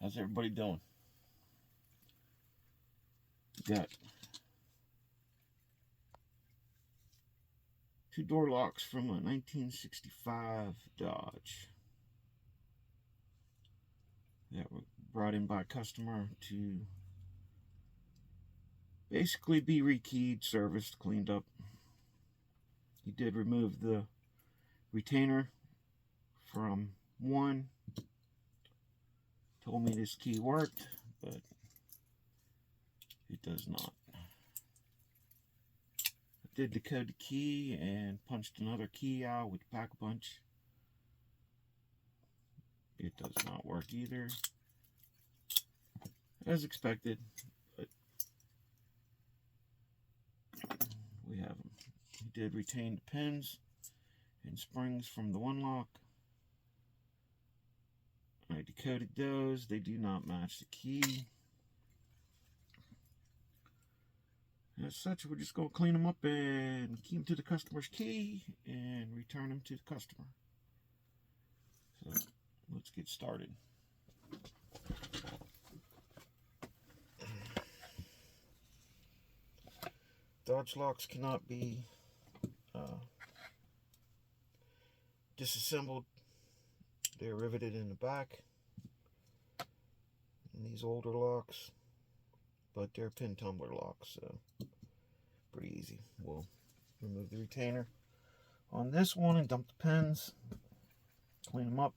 How's everybody doing? Got two door locks from a 1965 Dodge that were brought in by a customer to basically be rekeyed, serviced, cleaned up. He did remove the retainer from one. Told me this key worked, but it does not. I did decode the key and punched another key out with pack a punch. It does not work either, as expected, but we have them. He did retain the pins and springs from the one lock. I decoded those. They do not match the key. As such, we're just going to clean them up and key them to the customer's key and return them to the customer. So let's get started. Dodge locks cannot be disassembled. They're riveted in the back in these older locks, but they're pin tumbler locks, so pretty easy. We'll remove the retainer on this one and dump the pins, clean them up,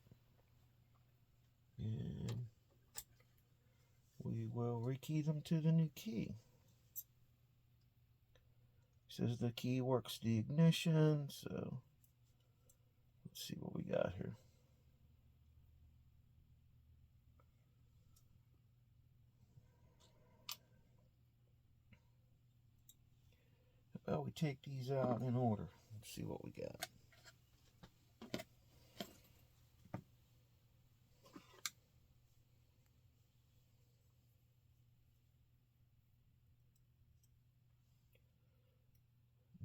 and we will rekey them to the new key. It says the key works the ignition, so let's see what we got here. Well, we take these out in order. Let's see what we got.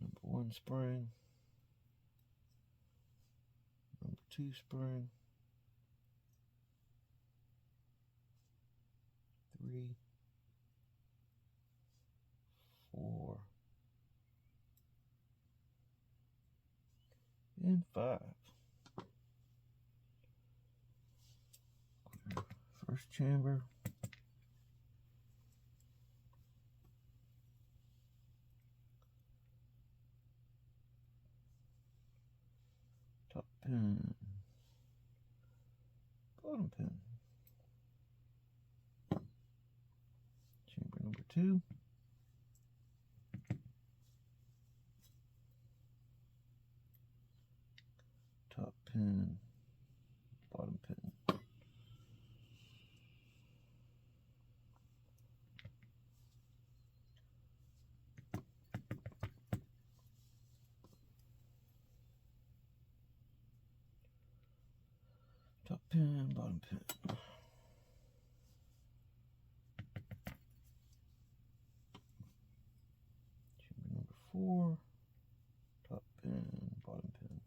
Number 1 spring. Number 2 spring. 3, 4, and 5. First chamber. Top pin. Bottom pin. Chamber number 2. Top pin. Bottom pin. Top pin, bottom pin. Chamber number 4. Top pin, bottom pin.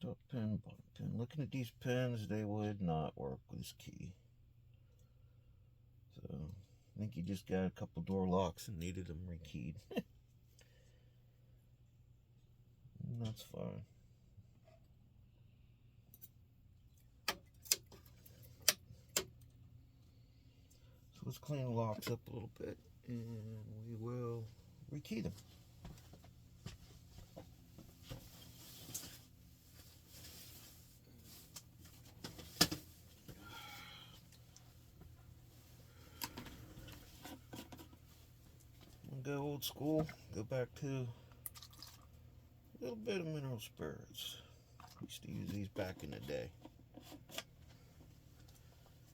Top pin, bottom pin. Looking at these pins, they would not work with this key. So I think you just got a couple door locks and needed them rekeyed. And that's fine. So let's clean the locks up a little bit and we will rekey them. Go old school, go back to a little bit of mineral spirits. Used to use these back in the day.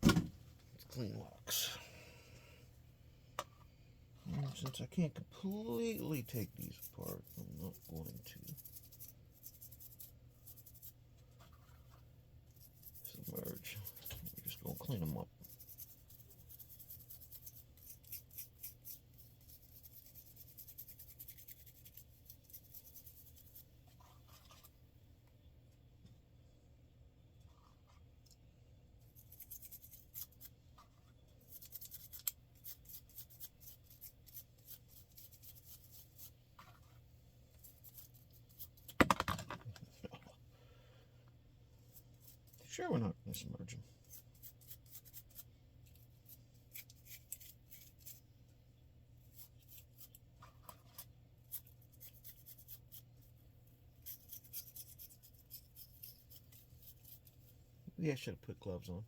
Let's clean locks. And since I can't completely take these apart, I'm not going to submerge. We're just going to clean them up. Sure, we're not going to submerge them. Maybe I should have put gloves on.